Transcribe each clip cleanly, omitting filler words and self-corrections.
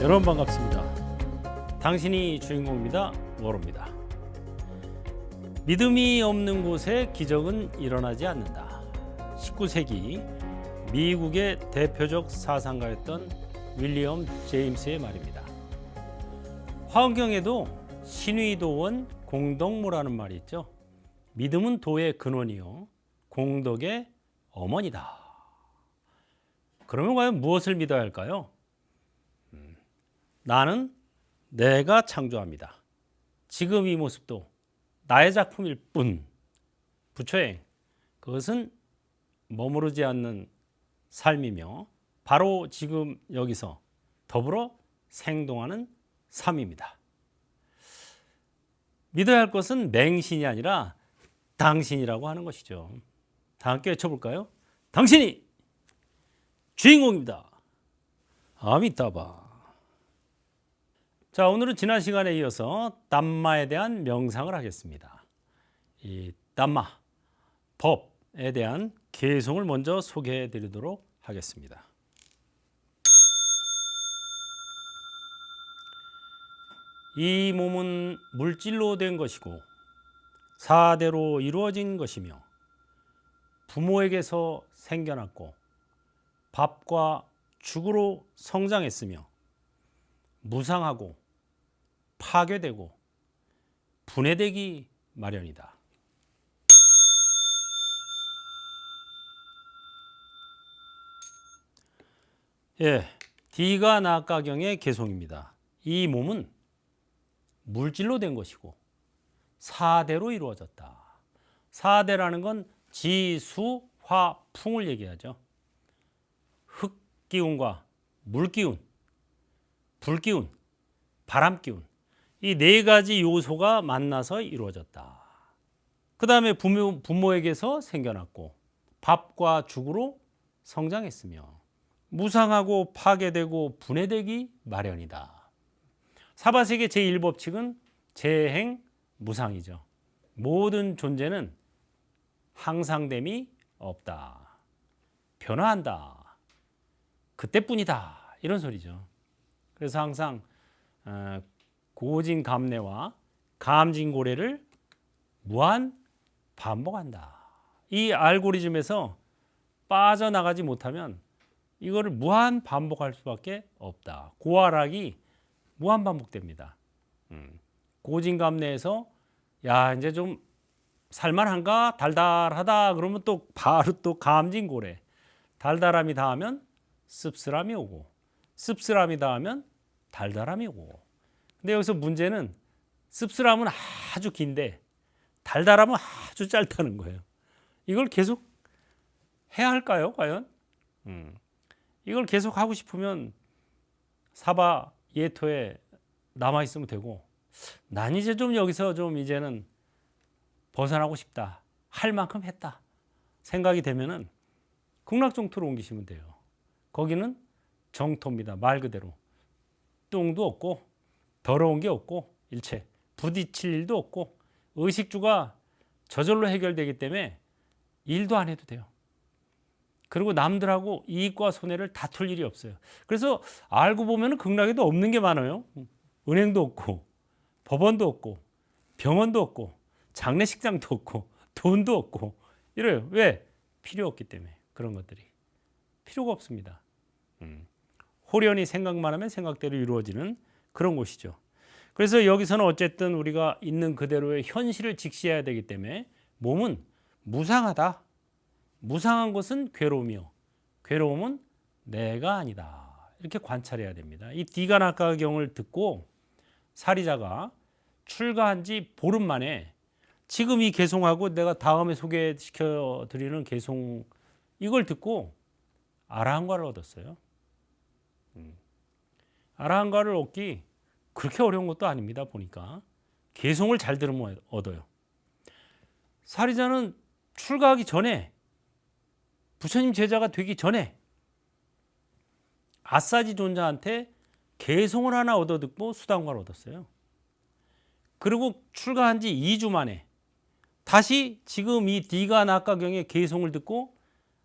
여러분 반갑습니다. 당신이 주인공입니다. 워로입니다. 믿음이 없는 곳에 기적은 일어나지 않는다. 19세기 미국의 대표적 사상가였던 윌리엄 제임스의 말입니다. 화엄경에도 신의도원 공덕모라는 말이 있죠. 믿음은 도의 근원이요 공덕의 어머니다. 그러면 과연 무엇을 믿어야 할까요? 나는 내가 창조합니다. 지금 이 모습도 나의 작품일 뿐. 부처행, 그것은 머무르지 않는 삶이며 바로 지금 여기서 더불어 생동하는 삶입니다. 믿어야 할 것은 맹신이 아니라 당신이라고 하는 것이죠. 다 함께 외쳐볼까요? 당신이 주인공입니다. 아미타바. 자, 오늘은 지난 시간에 이어서 담마에 대한 명상을 하겠습니다. 이 담마, 법에 대한 개성을 먼저 소개해 드리도록 하겠습니다. 이 몸은 물질로 된 것이고 사대로 이루어진 것이며 부모에게서 생겨났고 밥과 죽으로 성장했으며 무상하고 파괴되고 분해되기 마련이다. 디가나가경의 개송입니다. 이 몸은 물질로 된 것이고 사대로 이루어졌다. 사대라는 건 지, 수, 화, 풍을 얘기하죠. 흙기운과 물기운, 불기운, 바람기운, 이 네 가지 요소가 만나서 이루어졌다. 그 다음에 부모에게서 생겨났고 밥과 죽으로 성장했으며 무상하고 파괴되고 분해되기 마련이다. 사바세계 제1법칙은 재행 무상이죠. 모든 존재는 항상됨이 없다. 변화한다. 그때뿐이다. 이런 소리죠. 그래서 항상 고진감래와 감진고래를 무한 반복한다. 이 알고리즘에서 빠져나가지 못하면 이거를 무한 반복할 수밖에 없다. 고하락이 무한 반복됩니다. 고진감래에서 야 이제 좀 살만한가 달달하다 그러면 또 바로 또 감진고래, 달달함이 닿으면 씁쓸함이 오고 씁쓸함이 닿으면 달달함이 오고. 근데 여기서 문제는 씁쓸함은 아주 긴데 달달함은 아주 짧다는 거예요. 이걸 계속 해야 할까요 과연? 이걸 계속 하고 싶으면 사바 예토에 남아 있으면 되고, 난 이제 좀 여기서 좀 이제는 벗어나고 싶다, 할 만큼 했다 생각이 되면은 극락정토로 옮기시면 돼요. 거기는 정토입니다. 말 그대로 똥도 없고 더러운 게 없고 일체 부딪힐 일도 없고 의식주가 저절로 해결되기 때문에 일도 안 해도 돼요. 그리고 남들하고 이익과 손해를 다툴 일이 없어요. 그래서 알고 보면 극락에도 없는 게 많아요. 은행도 없고 법원도 없고 병원도 없고 장례식장도 없고 돈도 없고 이래요. 왜? 필요 없기 때문에. 그런 것들이 필요가 없습니다. 호련히 생각만 하면 생각대로 이루어지는 그런 곳이죠. 그래서 여기서는 어쨌든 우리가 있는 그대로의 현실을 직시해야 되기 때문에 몸은 무상하다. 무상한 것은 괴로움이요 괴로움은 내가 아니다. 이렇게 관찰해야 됩니다. 이 디가나가경을 듣고 사리자가 출가한 지 보름 만에 지금 이 개송하고 내가 다음에 소개시켜 드리는 개송 이걸 듣고 아라한과를 얻었어요. 아라한과를 얻기 그렇게 어려운 것도 아닙니다. 보니까 개송을 잘 들으면 얻어요. 사리자는 출가하기 전에, 부처님 제자가 되기 전에 아사지 존자한테 개송을 하나 얻어 듣고 수단과를 얻었어요. 그리고 출가한 지 2주 만에 다시 지금 이 디가나가경의 개송을 듣고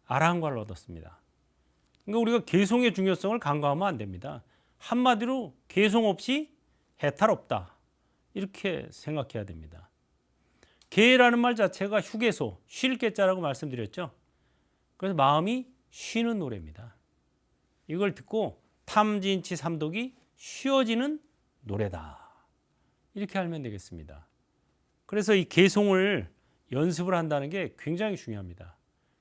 아라한과를 얻었습니다. 그러니까 우리가 개송의 중요성을 간과하면 안 됩니다. 한마디로 개송 없이 해탈 없다. 이렇게 생각해야 됩니다. 개라는 말 자체가 휴게소, 쉴 개자라고 말씀드렸죠. 그래서 마음이 쉬는 노래입니다. 이걸 듣고 탐진치 삼독이 쉬어지는 노래다. 이렇게 알면 되겠습니다. 그래서 이 개송을 연습을 한다는 게 굉장히 중요합니다.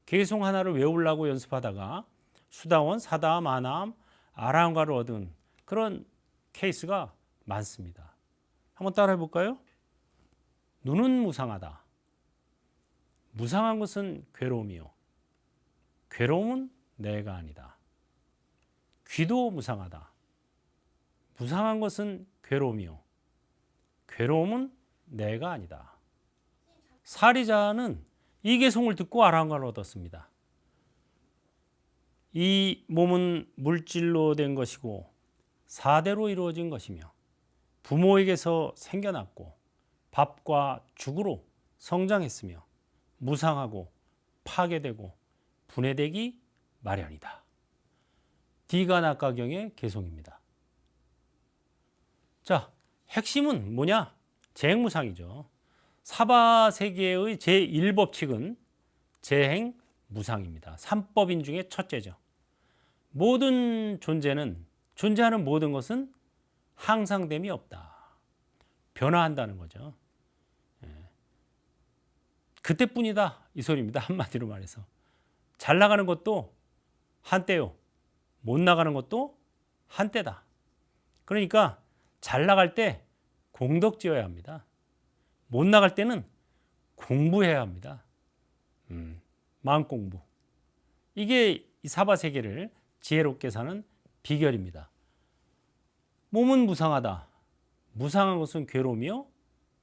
개송 하나를 외우려고 연습하다가 수다원, 사다함, 아나함, 아라함가를 얻은 그런 케이스가 많습니다. 한번 따라해 볼까요? 눈은 무상하다. 무상한 것은 괴로움이요. 괴로움은 내가 아니다. 귀도 무상하다. 무상한 것은 괴로움이요. 괴로움은 내가 아니다. 사리자는 이 개송을 듣고 아라함가를 얻었습니다. 이 몸은 물질로 된 것이고 사대로 이루어진 것이며 부모에게서 생겨났고 밥과 죽으로 성장했으며 무상하고 파괴되고 분해되기 마련이다. 디가나가경의 개송입니다. 자, 핵심은 뭐냐? 재행무상이죠. 사바세계의 제1법칙은 재행무상입니다. 3법인 중에 첫째죠. 모든 존재는, 존재하는 모든 것은 항상됨이 없다. 변화한다는 거죠. 그때뿐이다 이 소리입니다. 한마디로 말해서. 잘 나가는 것도 한때요. 못 나가는 것도 한때다. 그러니까 잘 나갈 때 공덕 지어야 합니다. 못 나갈 때는 공부해야 합니다. 마음 공부. 이게 이 사바세계를 지혜롭게 사는 비결입니다. 몸은 무상하다. 무상한 것은 괴로움이요.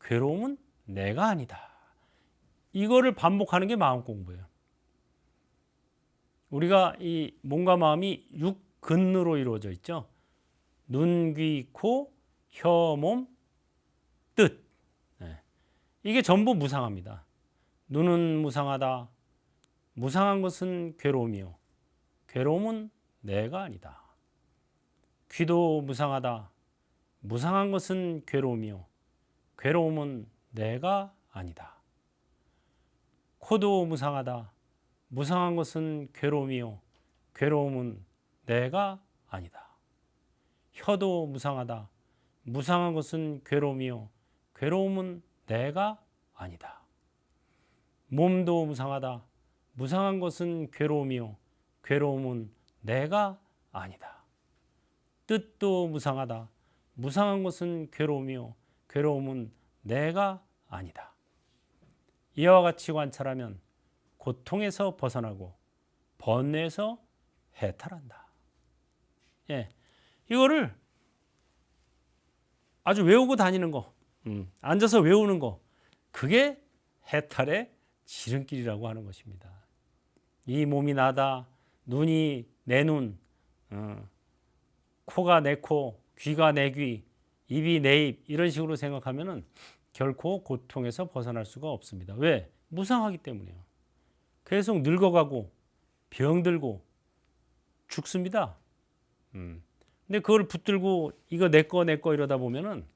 괴로움은 내가 아니다. 이거를 반복하는 게 마음 공부예요. 우리가 이 몸과 마음이 육근으로 이루어져 있죠. 눈, 귀, 코, 혀, 몸, 뜻. 이게 전부 무상합니다. 눈은 무상하다. 무상한 것은 괴로움이요. 괴로움은 내가 아니다. 귀도 무상하다. 무상한 것은 괴로움이요. 괴로움은 내가 아니다. 코도 무상하다. 무상한 것은 괴로움이요. 괴로움은 내가 아니다. 혀도 무상하다. 무상한 것은 괴로움이요. 괴로움은 내가 아니다. 몸도 무상하다. 무상한 것은 괴로움이요. 괴로움은 내가 아니다. 뜻도 무상하다. 무상한 것은 괴로움이요. 괴로움은 내가 아니다. 이와 같이 관찰하면 고통에서 벗어나고 번뇌에서 해탈한다. 이거를 아주 외우고 다니는 거, 앉아서 외우는 거, 그게 해탈의 지름길이라고 하는 것입니다. 이 몸이 나다, 눈이 내 눈, 코가 내 코, 귀가 내 귀, 입이 내 입, 이런 식으로 생각하면은 결코 고통에서 벗어날 수가 없습니다. 왜? 무상하기 때문이에요. 계속 늙어가고 병들고 죽습니다. 근데 그걸 붙들고 이거 내 거 이러다 보면은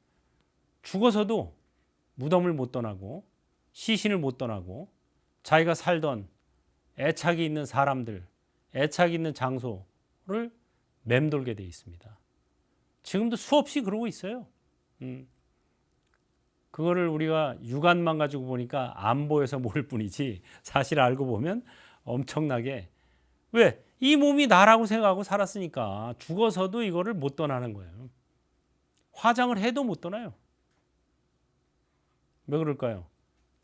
죽어서도 무덤을 못 떠나고 시신을 못 떠나고 자기가 살던 애착이 있는 사람들, 애착이 있는 장소를 맴돌게 돼 있습니다. 지금도 수없이 그러고 있어요. 그거를 우리가 육안만 가지고 보니까 안 보여서 모를 뿐이지 사실 알고 보면 엄청나게, 왜? 이 몸이 나라고 생각하고 살았으니까 죽어서도 이거를 못 떠나는 거예요. 화장을 해도 못 떠나요. 왜 그럴까요?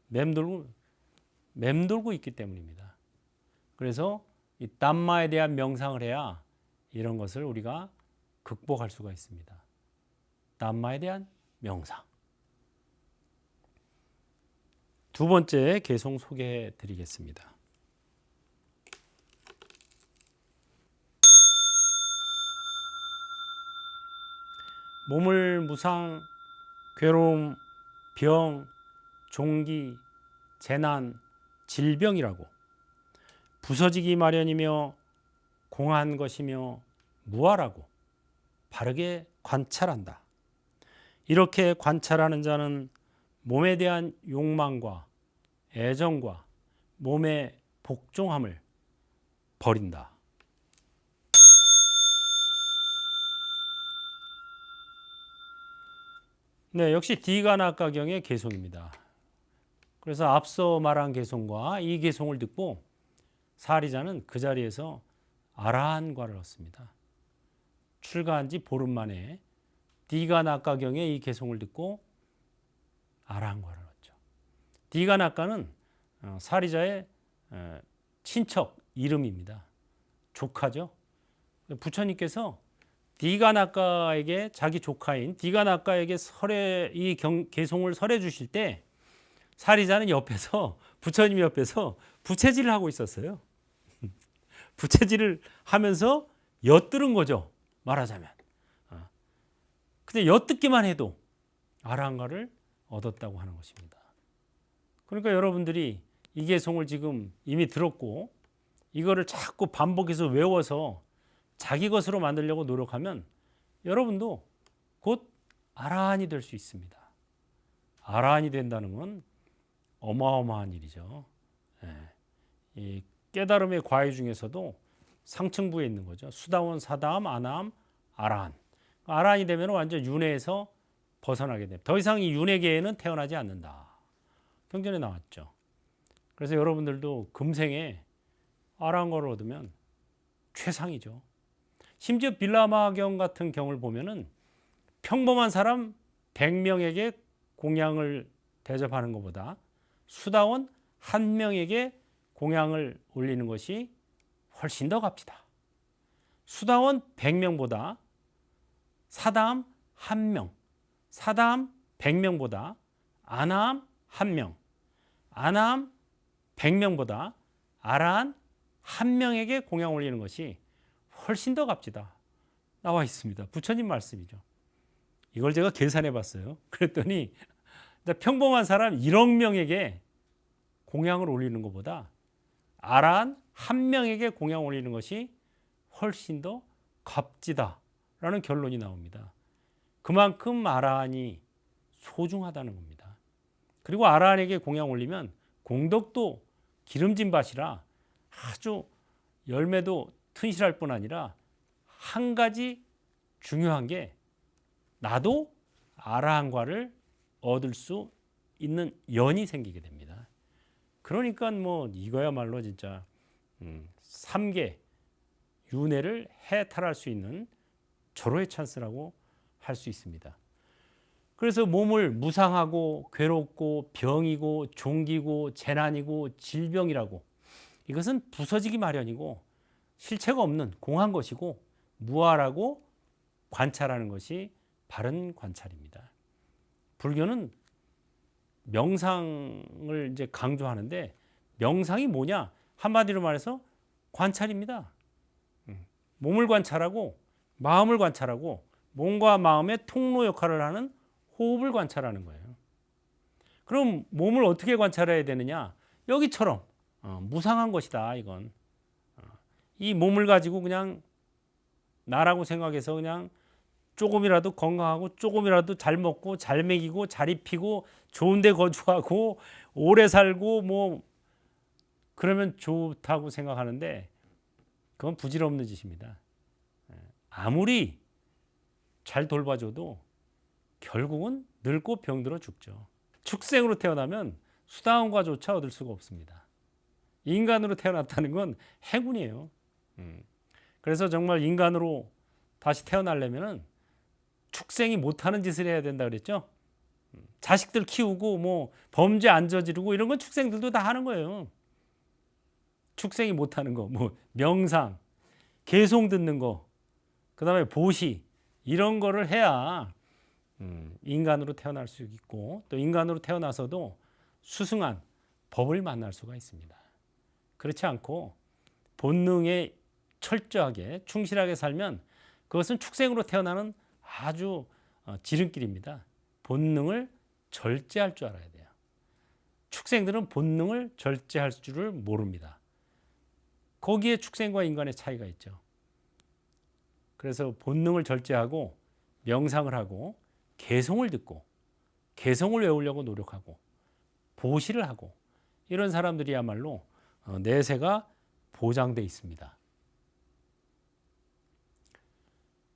맴돌고 있기 때문입니다. 그래서 이 담마에 대한 명상을 해야 이런 것을 우리가 극복할 수가 있습니다. 담마에 대한 명상. 두 번째 개송 소개해 드리겠습니다. 몸을 무상, 괴로움, 병, 종기, 재난, 질병이라고 부서지기 마련이며 공한 것이며 무아라고 바르게 관찰한다. 이렇게 관찰하는 자는 몸에 대한 욕망과 애정과 몸의 복종함을 버린다. 네, 역시 디가나가경의 개송입니다. 그래서 앞서 말한 개송과 이 개송을 듣고 사리자는 그 자리에서 아라한과를 얻습니다. 출가한 지 보름 만에 디가나가경의 이 개송을 듣고 아라한과를 얻죠. 디가나가는 사리자의 친척 이름입니다. 조카죠. 부처님께서 디가나가에게 자기 조카인 디가나가에게 이 개송을 설해 주실 때 사리자는 옆에서 부처님 옆에서 부채질을 하고 있었어요. 부채질을 하면서 엿들은 거죠. 말하자면. 근데 엿듣기만 해도 아라한과를 얻었다고 하는 것입니다. 그러니까 여러분들이 이 개송을 지금 이미 들었고 이거를 자꾸 반복해서 외워서 자기 것으로 만들려고 노력하면 여러분도 곧 아라한이 될 수 있습니다. 아라한이 된다는 건 어마어마한 일이죠. 이 깨달음의 과외 중에서도 상층부에 있는 거죠. 수다원, 사다함, 아나함, 아라한. 아라한이 되면 완전 윤회에서 벗어나게 됩니다. 더 이상 이 윤회계에는 태어나지 않는다. 경전에 나왔죠. 그래서 여러분들도 금생에 아라한과를 얻으면 최상이죠. 심지어 빌라마경 같은 경을 보면은 평범한 사람 100명에게 공양을 대접하는 것보다 수다원 1명에게 공양을 올리는 것이 훨씬 더 값지다. 수다원 100명보다 사다함 1명, 사다함 100명보다 아나함 1명, 아나함 100명보다 아라한 1명에게 공양 올리는 것이 훨씬 더 값지다. 나와 있습니다. 부처님 말씀이죠. 이걸 제가 계산해 봤어요. 그랬더니 평범한 사람 1억 명에게 공양을 올리는 것보다 아라한 1명에게 공양 올리는 것이 훨씬 더 값지다라는 결론이 나옵니다. 그만큼 아라한이 소중하다는 겁니다. 그리고 아라한에게 공양 올리면 공덕도 기름진 밭이라 아주 열매도 튼실할 뿐 아니라 한 가지 중요한 게 나도 아라한과를 얻을 수 있는 연이 생기게 됩니다. 그러니까 뭐 이거야말로 진짜 3계 윤회를 해탈할 수 있는 절호의 찬스라고 할 수 있습니다. 그래서 몸을 무상하고 괴롭고 병이고 종기고 재난이고 질병이라고 이것은 부서지기 마련이고 실체가 없는 공한 것이고 무아라고 관찰하는 것이 바른 관찰입니다. 불교는 명상을 이제 강조하는데 명상이 뭐냐? 한마디로 말해서 관찰입니다. 몸을 관찰하고 마음을 관찰하고 몸과 마음의 통로 역할을 하는 호흡을 관찰하는 거예요. 그럼 몸을 어떻게 관찰해야 되느냐? 여기처럼 무상한 것이다. 이건 이 몸을 가지고 그냥 나라고 생각해서 그냥 조금이라도 건강하고 조금이라도 잘 먹고 잘 먹이고 잘 입히고 좋은 데 거주하고 오래 살고 뭐 그러면 좋다고 생각하는데 그건 부질없는 짓입니다. 아무리 잘 돌봐줘도 결국은 늙고 병들어 죽죠. 축생으로 태어나면 수다원과조차 얻을 수가 없습니다. 인간으로 태어났다는 건 행운이에요. 그래서 정말 인간으로 다시 태어나려면은 축생이 못하는 짓을 해야 된다 그랬죠. 자식들 키우고 뭐 범죄 안 저지르고 이런 건 축생들도 다 하는 거예요. 축생이 못하는 거, 뭐 명상, 개송 듣는 거, 그다음에 보시 이런 거를 해야 인간으로 태어날 수 있고 또 인간으로 태어나서도 수승한 법을 만날 수가 있습니다. 그렇지 않고 본능에 철저하게 충실하게 살면 그것은 축생으로 태어나는 아주 지름길입니다. 본능을 절제할 줄 알아야 돼요. 축생들은 본능을 절제할 줄을 모릅니다. 거기에 축생과 인간의 차이가 있죠. 그래서 본능을 절제하고 명상을 하고 개성을 듣고 개성을 외우려고 노력하고 보시를 하고 이런 사람들이야말로 내세가 보장돼 있습니다.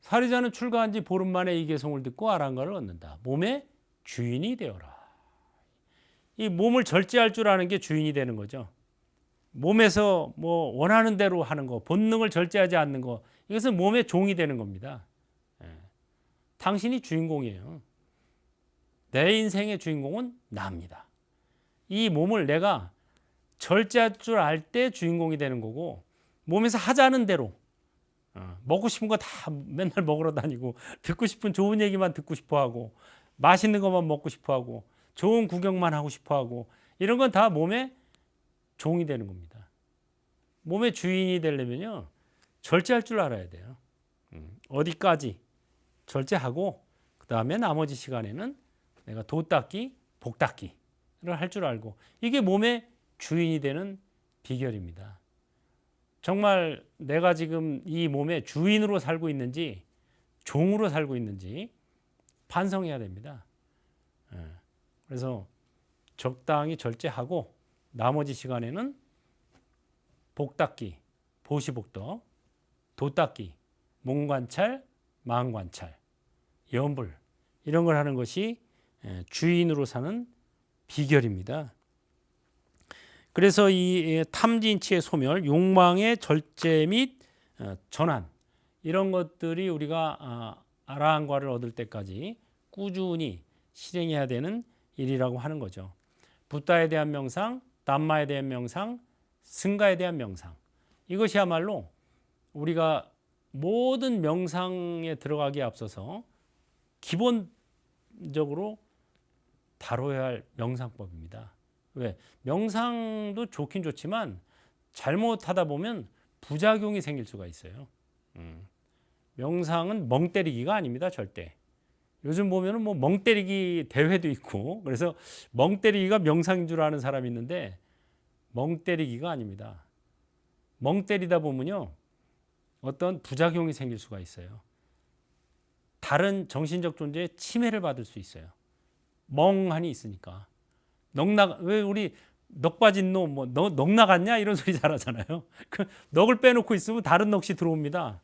사리자는 출가한 지 보름 만에 이 개성을 듣고 아랑가를 얻는다. 몸의 주인이 되어라. 이 몸을 절제할 줄 아는 게 주인이 되는 거죠. 몸에서 뭐 원하는 대로 하는 거, 본능을 절제하지 않는 거, 이것은 몸의 종이 되는 겁니다. 당신이 주인공이에요. 내 인생의 주인공은 나입니다. 이 몸을 내가 절제할 줄 알 때 주인공이 되는 거고, 몸에서 하자는 대로 먹고 싶은 거 다 맨날 먹으러 다니고, 듣고 싶은 좋은 얘기만 듣고 싶어 하고, 맛있는 것만 먹고 싶어 하고, 좋은 구경만 하고 싶어 하고, 이런 건 다 몸의 종이 되는 겁니다. 몸의 주인이 되려면요, 절제할 줄 알아야 돼요. 어디까지 절제하고, 그 다음에 나머지 시간에는 내가 도 닦기, 복 닦기를 할 줄 알고, 이게 몸의 주인이 되는 비결입니다. 정말 내가 지금 이 몸의 주인으로 살고 있는지 종으로 살고 있는지 반성해야 됩니다. 그래서 적당히 절제하고 나머지 시간에는 복 닦기, 보시복덕, 도 닦기, 몸관찰, 마음관찰, 염불 이런 걸 하는 것이 주인으로 사는 비결입니다. 그래서 이 탐진치의 소멸, 욕망의 절제 및 전환 이런 것들이 우리가 아라한과를 얻을 때까지 꾸준히 실행해야 되는 일이라고 하는 거죠. 붓다에 대한 명상, 담마에 대한 명상, 승가에 대한 명상, 이것이야말로 우리가 모든 명상에 들어가기에 앞서서 기본적으로 다뤄야 할 명상법입니다. 왜? 명상도 좋긴 좋지만 잘못하다 보면 부작용이 생길 수가 있어요. 명상은 멍 때리기가 아닙니다, 절대. 요즘 보면은 뭐 멍 때리기 대회도 있고, 그래서 멍 때리기가 명상인 줄 아는 사람이 있는데 멍 때리기가 아닙니다. 멍 때리다 보면요, 어떤 부작용이 생길 수가 있어요. 다른 정신적 존재에 침해를 받을 수 있어요. 멍하니 있으니까. 왜 우리 넋 빠진 놈, 넋 나갔냐 이런 소리 잘하잖아요. 그 넋을 빼놓고 있으면 다른 넋이 들어옵니다.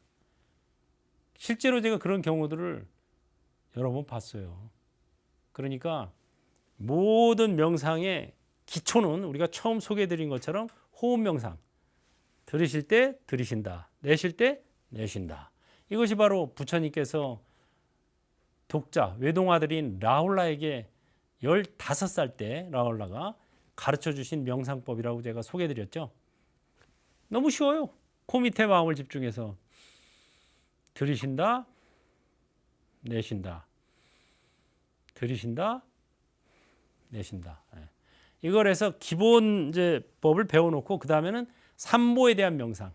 실제로 제가 그런 경우들을 여러 번 봤어요. 그러니까 모든 명상의 기초는 우리가 처음 소개해드린 것처럼 호흡 명상. 들으실 때 들이신다, 내쉴 때 내쉰다. 이것이 바로 부처님께서 독자, 외동아들인 라울라에게 15살 때 라울라가 가르쳐 주신 명상법이라고 제가 소개해드렸죠. 너무 쉬워요. 코 밑에 마음을 집중해서 들이신다, 내쉰다, 들이신다, 내쉰다. 이걸 해서 기본 이제 법을 배워놓고 그 다음에는 삼보에 대한 명상,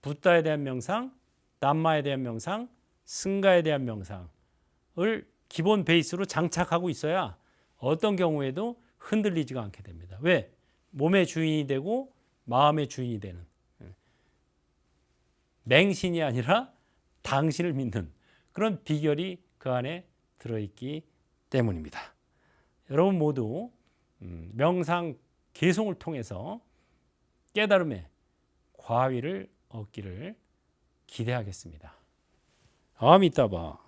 붓다에 대한 명상, 담마에 대한 명상, 승가에 대한 명상을 기본 베이스로 장착하고 있어야 어떤 경우에도 흔들리지가 않게 됩니다. 왜? 몸의 주인이 되고 마음의 주인이 되는, 맹신이 아니라 당신을 믿는 그런 비결이 그 안에 들어있기 때문입니다. 여러분 모두 명상 개송을 통해서 깨달음의 과위를 얻기를 기대하겠습니다. 아미따바.